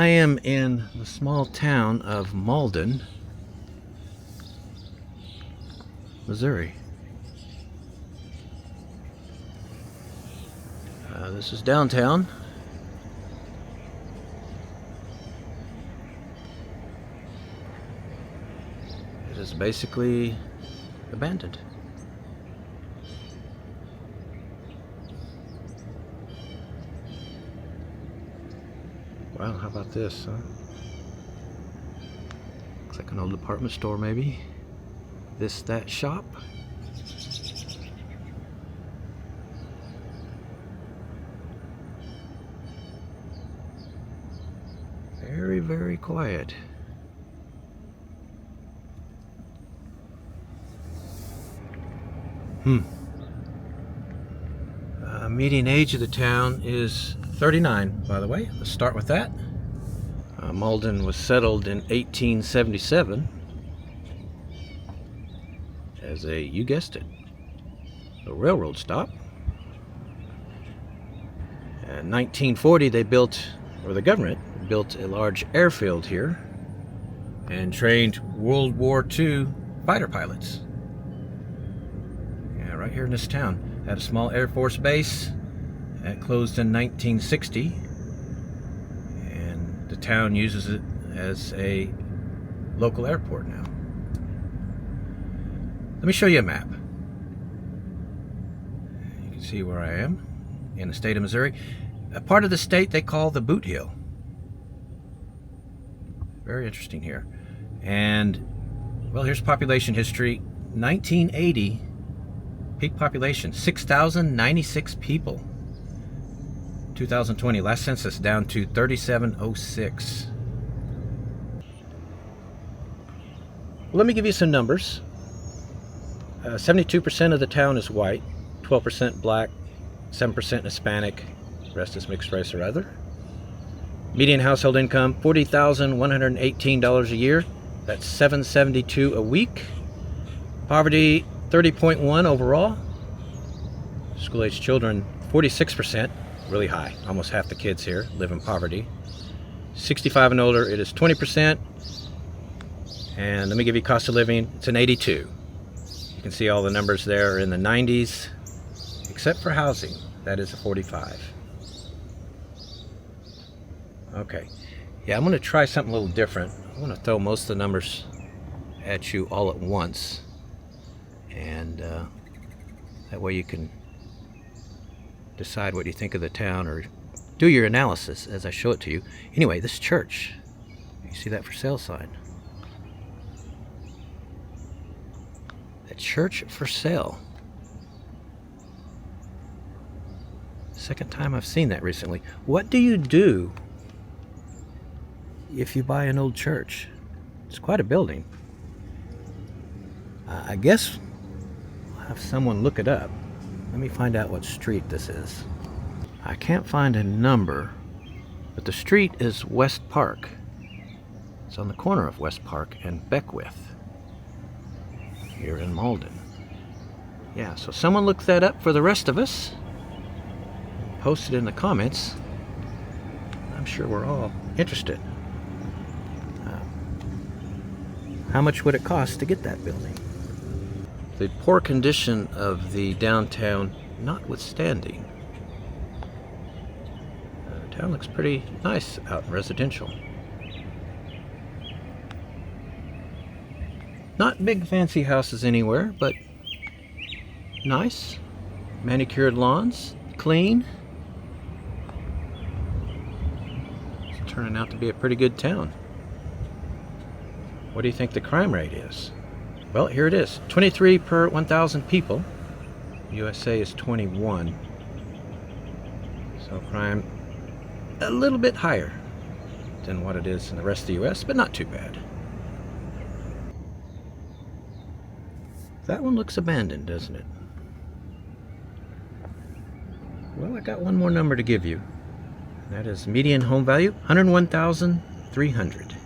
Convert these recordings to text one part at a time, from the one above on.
I am in the small town of Malden, Missouri. This is downtown. It is basically abandoned. Wow, how about this, huh? Looks like an old department store, maybe. This, that shop. Very, very quiet. Median age of the town is 39, by the way. Let's start with that. Malden was settled in 1877 as a, you guessed it, a railroad stop. In 1940 they built, or the government built, a large airfield here and trained World War II fighter pilots. Yeah, right here in this town. Had a small Air Force base that closed in 1960, and the town uses it as a local airport now. Let me show you a map. You can see where I am in the state of Missouri. A part of the state they call the Bootheel. Very interesting here. And, well, here's population history. 1980, peak population, 6,096 people. 2020, last census, down to 3,706. Well, let me give you some numbers. 72% of the town is white, 12% black, 7% Hispanic, the rest is mixed race or other. Median household income, $40,118 a year. That's $772 a week. Poverty, 30.1 overall. School-age children, 46%, really high. Almost half the kids here live in poverty. 65 and older, it is 20%. And let me give you cost of living, it's an 82. You can see all the numbers there are in the 90s, except for housing, that is a 45. Okay, yeah, I'm going to try something a little different. I'm going to throw most of the numbers at you all at once, and that way you can decide what you think of the town or do your analysis as I show it to you. Anyway, this church, you see that for sale sign? A church for sale. Second time I've seen that recently. What do you do if you buy an old church? It's quite a building. I guess I'll have someone look it up. Let me find out what street this is. I can't find a number, but the street is West Park. It's on the corner of West Park and Beckwith here in Malden. Yeah, so someone look that up for the rest of us. Post it in the comments. I'm sure we're all interested. How much would it cost to get that building? The poor condition of the downtown notwithstanding, the town looks pretty nice out in residential. Not big fancy houses anywhere, but nice. Manicured lawns, clean. It's turning out to be a pretty good town. What do you think the crime rate is? Well, here it is. 23 per 1,000 people. USA is 21. So crime a little bit higher than what it is in the rest of the US, but not too bad. That one looks abandoned, doesn't it? Well, I got one more number to give you. That is median home value, $101,300.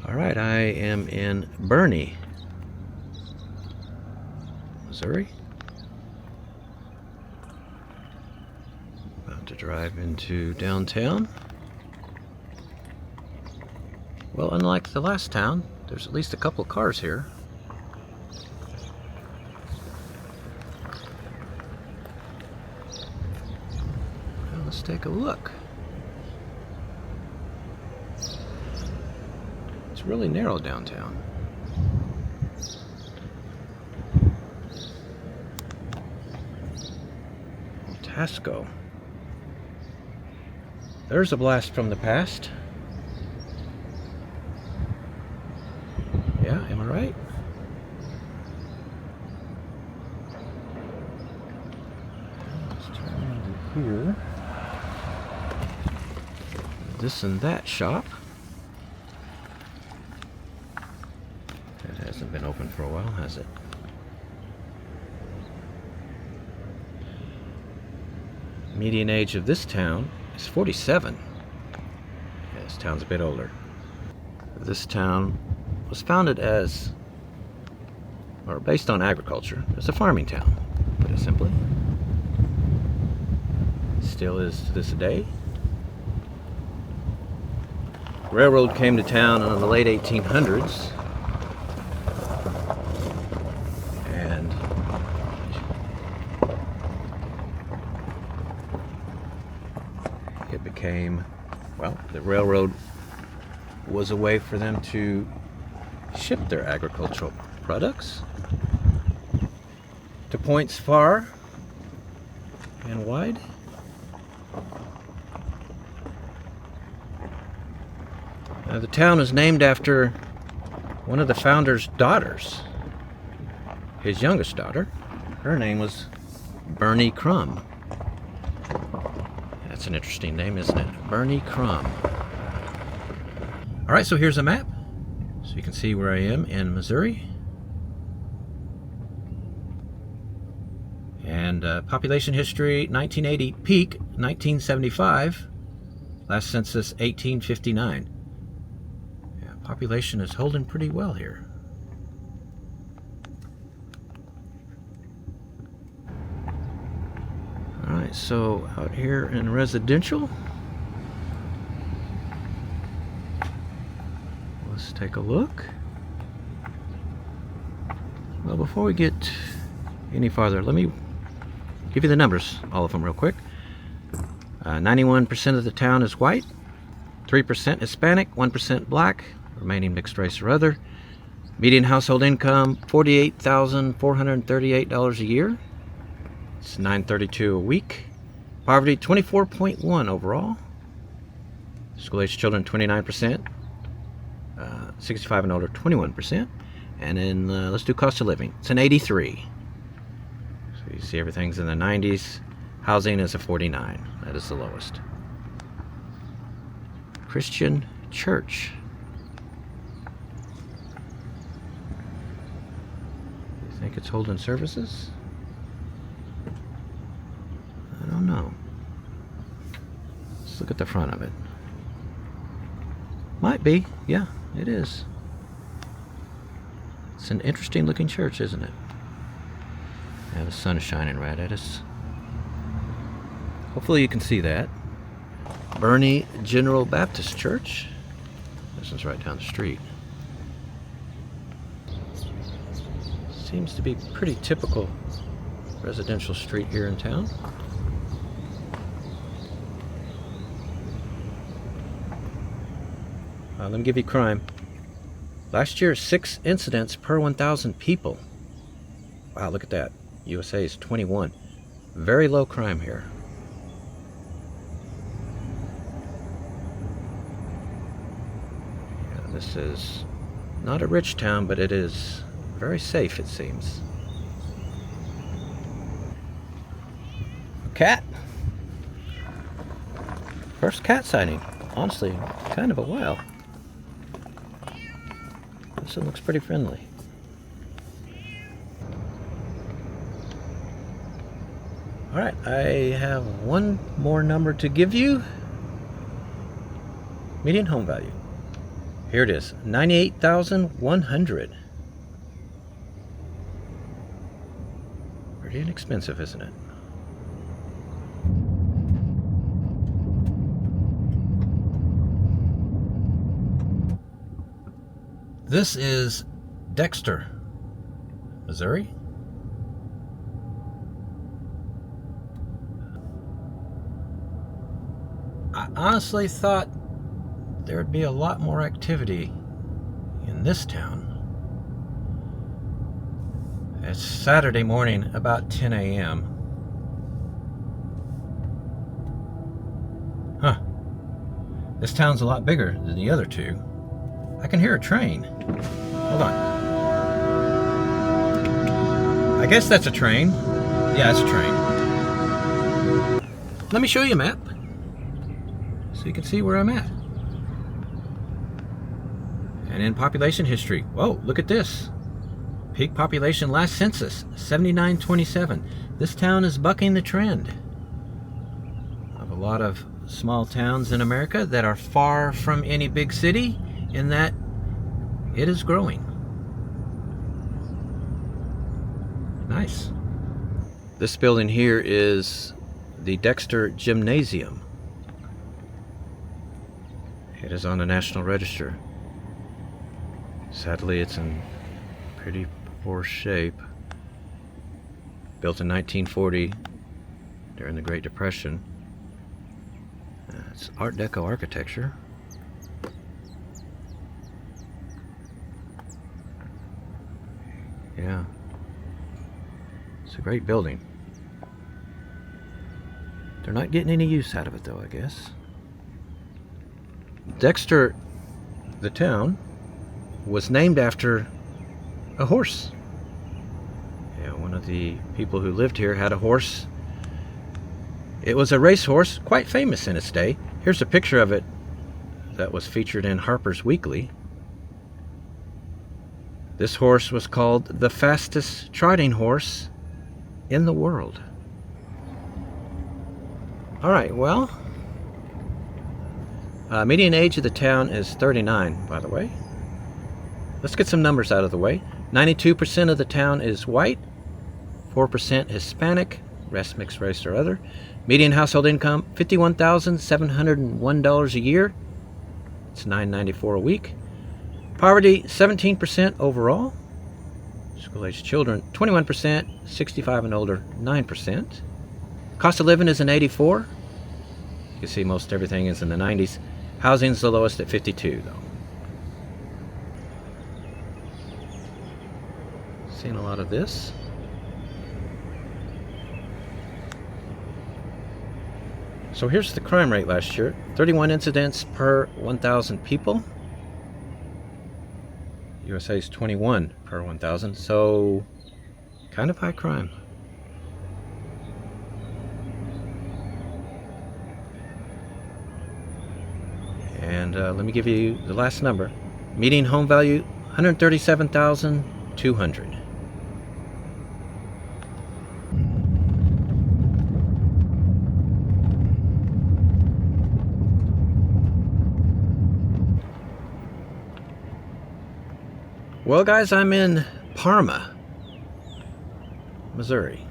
Alright, I am in Bernie, Missouri. to drive into downtown. Well, unlike the last town, there's at least a couple of cars here. Well, let's take a look. It's really narrow downtown. Tasco. There's a blast from the past. Yeah, am I right? Let's turn over here. This and that shop. It hasn't been open for a while, has it? Median age of this town is 47. Yeah, this town's a bit older. This town was founded as, or based on agriculture. It's a farming town, to put it simply. Still is to this day. Railroad came to town in the late 1800s. And it became, well, the railroad was a way for them to ship their agricultural products to points far and wide. The town is named after one of the founder's daughters, his youngest daughter. Her name was Bernie Crumb. That's an interesting name, isn't it? Bernie Crumb. All right, so here's a map, so you can see where I am in Missouri. And population history, 1980, peak 1975, last census 1859. Yeah, population is holding pretty well here. All right, so out here in residential, let's take a look. Well, before we get any farther, let me give you the numbers, all of them real quick. 91% of the town is white, 3% Hispanic, 1% black, remaining mixed race or other. Median household income, $48,438 a year. It's $932 a week. Poverty, 24.1 overall. School-age children, 29%. 65 and older, 21%. And then let's do cost of living. It's an 83. So you see everything's in the 90s. Housing is a 49. That is the lowest. Christian church. You think it's holding services? I don't know. Let's look at the front of it. Might be. Yeah, it is. It's an interesting looking church, isn't it? Yeah, the sun is shining right at us. Hopefully you can see that. Bernie General Baptist Church. This one's right down the street. Seems to be pretty typical residential street here in town. Let me give you crime. Last year, 6 incidents per 1,000 people. Wow, look at that. USA is 21. Very low crime here. Yeah, this is not a rich town, but it is very safe, it seems. A cat. First cat sighting. Honestly, kind of a while. This one looks pretty friendly. Alright, I have one more number to give you. Median home value. Here it is, $98,100. Pretty inexpensive, isn't it? This is Dexter, Missouri. I honestly thought there'd be a lot more activity in this town. It's Saturday morning, about 10 a.m. Huh. This town's a lot bigger than the other two. I can hear a train. Hold on. I guess that's a train. Yeah, it's a train. Let me show you a map so you can see where I'm at. And in population history, whoa, look at this. Peak population last census, 7927. This town is bucking the trend of a lot of small towns in America that are far from any big city, in that it is growing. Nice. This building here is the Dexter Gymnasium. It is on the National Register. Sadly, it's in pretty poor shape. Built in 1940 during the Great Depression. It's Art Deco architecture. Yeah. It's a great building. They're not getting any use out of it though, I guess. Dexter, the town, was named after a horse. Yeah, one of the people who lived here had a horse. It was a racehorse, quite famous in its day. Here's a picture of it that was featured in Harper's Weekly. This horse was called the fastest trotting horse in the world. All right, well, median age of the town is 39, by the way. Let's get some numbers out of the way. 92% of the town is white, 4% Hispanic, rest mixed race or other. Median household income, $51,701 a year. It's $9.94 a week. Poverty, 17% overall. School-aged children, 21%, 65 and older, 9%. Cost of living is an 84. You can see most everything is in the 90s. Housing's the lowest at 52, though. Seen a lot of this. So here's the crime rate last year. 31 incidents per 1,000 people. USA is 21 per 1,000, so kind of high crime. And let me give you the last number. Median home value, $137,200. Well, guys, I'm in Parma, Missouri.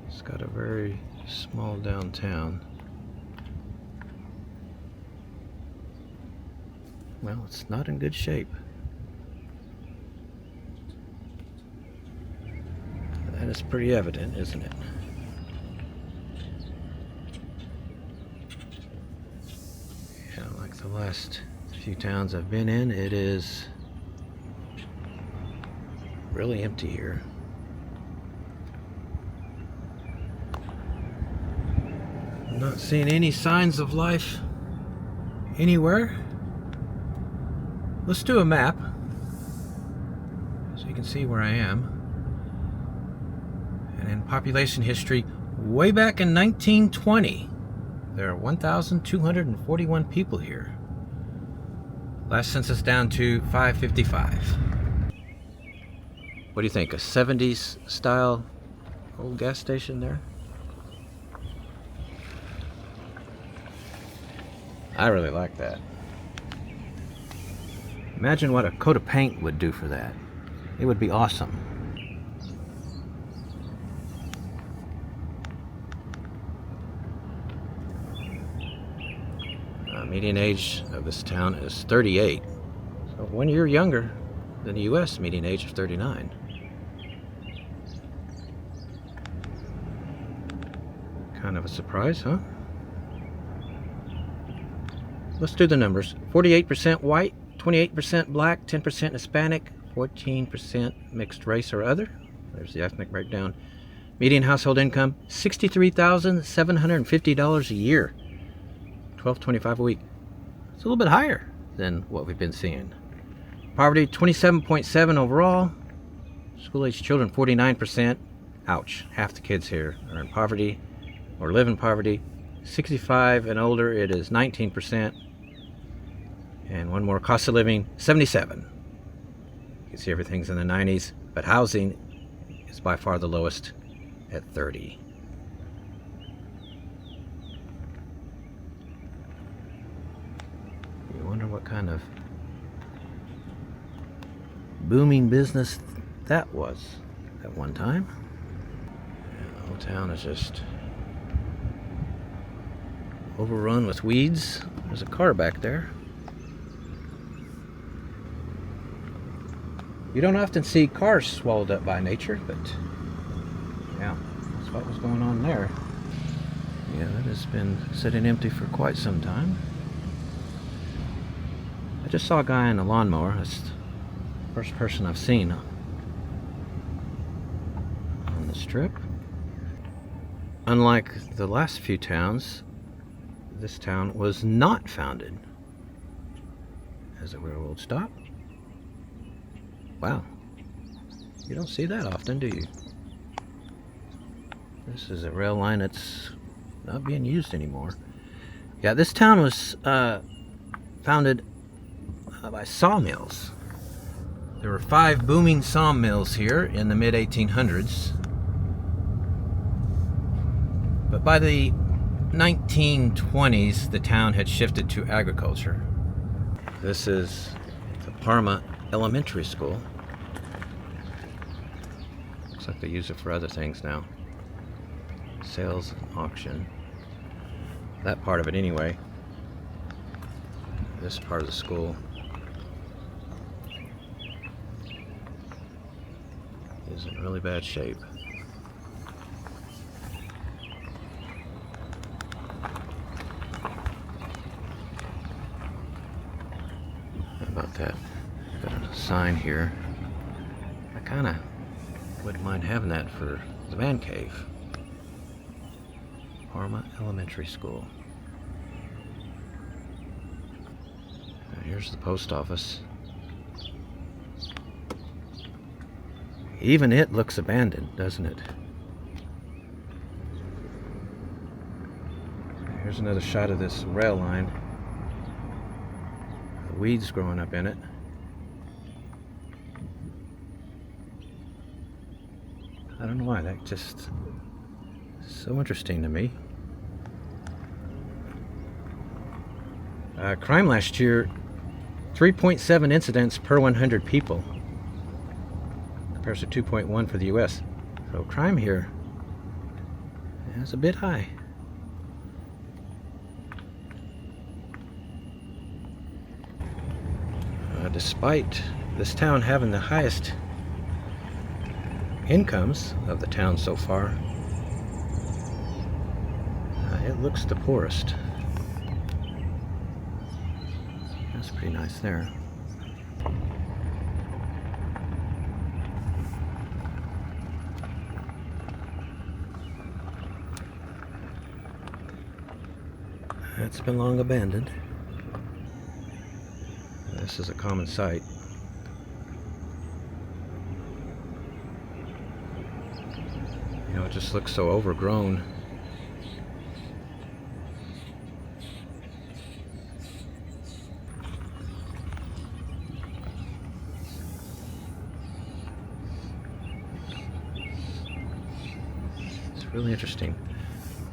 It's got a very small downtown. Well, it's not in good shape. That is pretty evident, isn't it? Yeah, like the last few towns I've been in, it is really empty here. I'm not seeing any signs of life anywhere. Let's do a map so you can see where I am. And in population history, way back in 1920, there are 1,241 people here. Last census down to 555. What do you think? A 70s style old gas station there? I really like that. Imagine what a coat of paint would do for that. It would be awesome. Median age of this town is 38. So 1 year younger than the U.S. median age of 39. Kind of a surprise, huh? Let's do the numbers. 48% white, 28% black, 10% Hispanic, 14% mixed race or other. There's the ethnic breakdown. Median household income, $63,750 a year. $12.25 a week. It's a little bit higher than what we've been seeing. Poverty, 27.7 overall. School-aged children, 49%. Ouch, half the kids here are in poverty or live in poverty. 65 and older, it is 19%. And one more, cost of living, 77. You can see everything's in the 90s, but housing is by far the lowest at 30. You wonder what kind of booming business that was at one time. And the whole town is just overrun with weeds. There's a car back there. You don't often see cars swallowed up by nature, but yeah, that's what was going on there. Yeah, that has been sitting empty for quite some time. I just saw a guy in a lawnmower. That's the first person I've seen on the strip. Unlike the last few towns, this town was not founded as a railroad stop. Wow. You don't see that often, do you? This is a rail line that's not being used anymore. Yeah, this town was founded by sawmills. There were 5 booming sawmills here in the mid-1800s. But by the 1920s, the town had shifted to agriculture. This is the Parma Elementary School. Looks like they use it for other things now. Sales and auction. That part of it anyway. This part of the school is in really bad shape. How about that? Got a sign here. I kind of wouldn't mind having that for the man cave. Parma Elementary School. And here's the post office. Even it looks abandoned, doesn't it? Here's another shot of this rail line. The weeds growing up in it. I don't know why, that just is so interesting to me. Crime last year, 3.7 incidents per 100 people. Compares to 2.1 for the U.S. So crime here is a bit high. Despite this town having the highest incomes of the town so far, it looks the poorest. That's pretty nice there. It's been long abandoned. This is a common sight. You know, it just looks so overgrown. It's really interesting.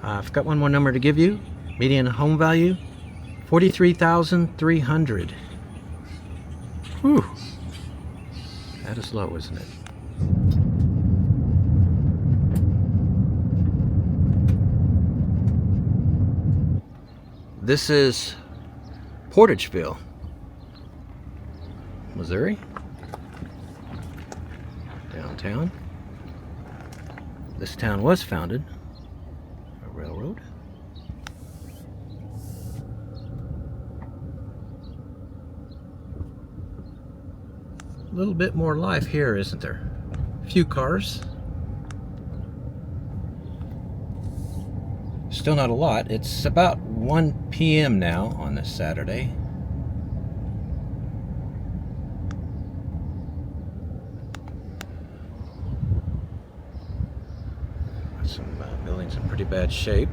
I've got one more number to give you. Median home value, $43,300. Whew. That is low, isn't it? This is Portageville, Missouri. Downtown. This town was founded by a railroad. A little bit more life here, isn't there? A few cars. Still not a lot. It's about 1 p.m. now on this Saturday. Some buildings in pretty bad shape.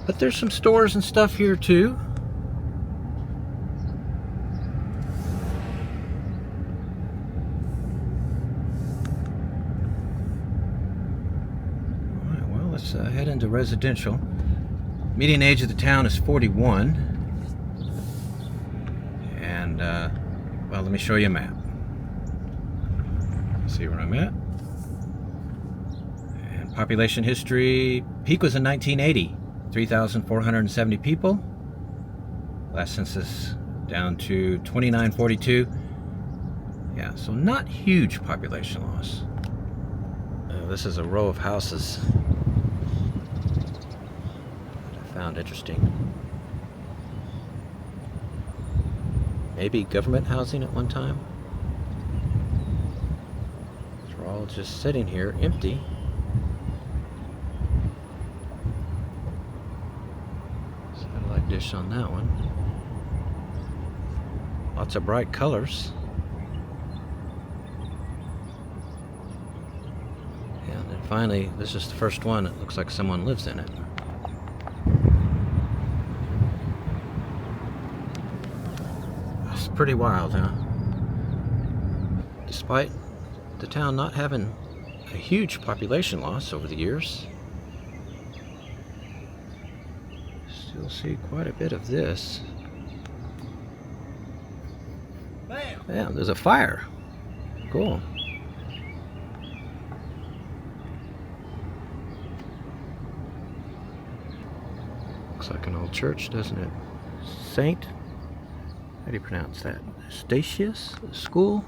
But there's some stores and stuff here too. Let's head into residential. Median age of the town is 41. And, well, let me show you a map. See where I'm at. And population history, peak was in 1980. 3,470 people. Last census down to 2942. Yeah, so not huge population loss. This is a row of houses found interesting. Maybe government housing at one time. They're all just sitting here empty. Satellite dish on that one. Lots of bright colors. And then finally, this is the first one. It looks like someone lives in it. Pretty wild, huh? Despite the town not having a huge population loss over the years, still see quite a bit of this. Bam! Yeah, there's a fire. Cool. Looks like an old church, doesn't it? Saint? How do you pronounce that? Statius School?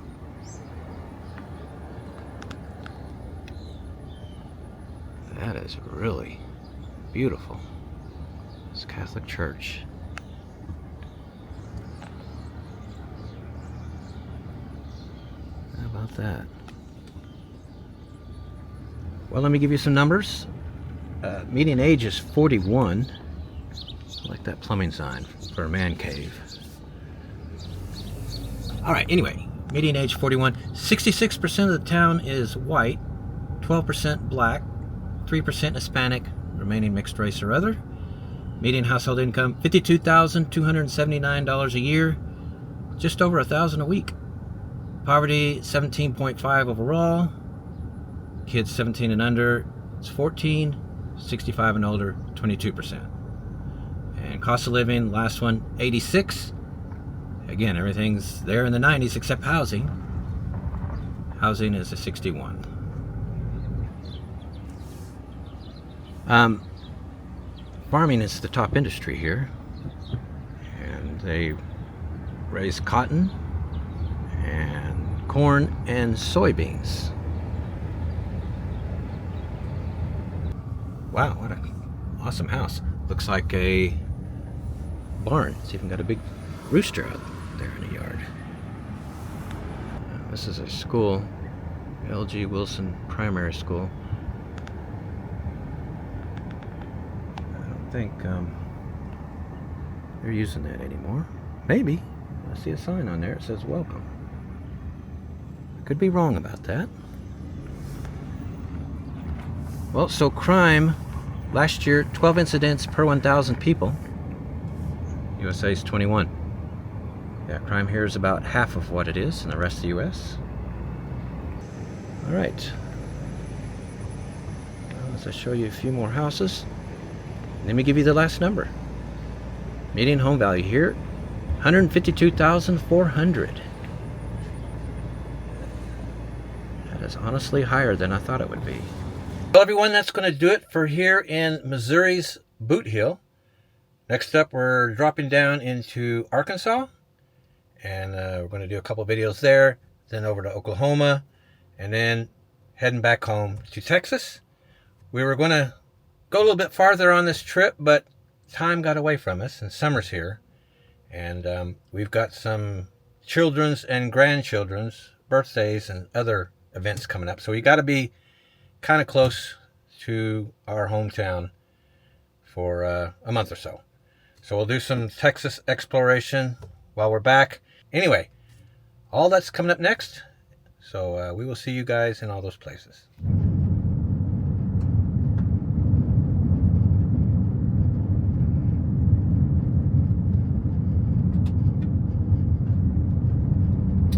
That is really beautiful. It's a Catholic church. How about that? Well, let me give you some numbers. Median age is 41. I like that plumbing sign for a man cave. Alright, anyway, median age 41. 66% of the town is white, 12% black, 3% Hispanic, remaining mixed race or other. Median household income, $52,279 a year, just over $1,000 a week. Poverty, 17.5 overall. Kids 17 and under, it's 14. 65 and older, 22%. And cost of living, last one, 86. Again, everything's there in the 90s except housing. Housing is a 61. Farming is the top industry here. And they raise cotton and corn and soybeans. Wow, what an awesome house. Looks like a barn. It's even got a big rooster out there in the yard. This is a school, L.G. Wilson Primary School. I don't think they're using that anymore. Maybe. I see a sign on there. It says welcome. I could be wrong about that. Well, so crime, last year, 12 incidents per 1,000 people. USA is 21. Yeah, crime here is about half of what it is in the rest of the U.S. All right. Well, as I show you a few more houses, let me give you the last number. Median home value here, $152,400. That is honestly higher than I thought it would be. Well, everyone, that's going to do it for here in Missouri's Bootheel. Next up, we're dropping down into Arkansas, and we're going to do a couple videos there, then over to Oklahoma, and then heading back home to Texas. We were going to go a little bit farther on this trip, but time got away from us, and summer's here, and we've got some children's and grandchildren's birthdays and other events coming up, so we got to be kind of close to our hometown for a month or so. So we'll do some Texas exploration while we're back. Anyway, all that's coming up next, so we will see you guys in all those places.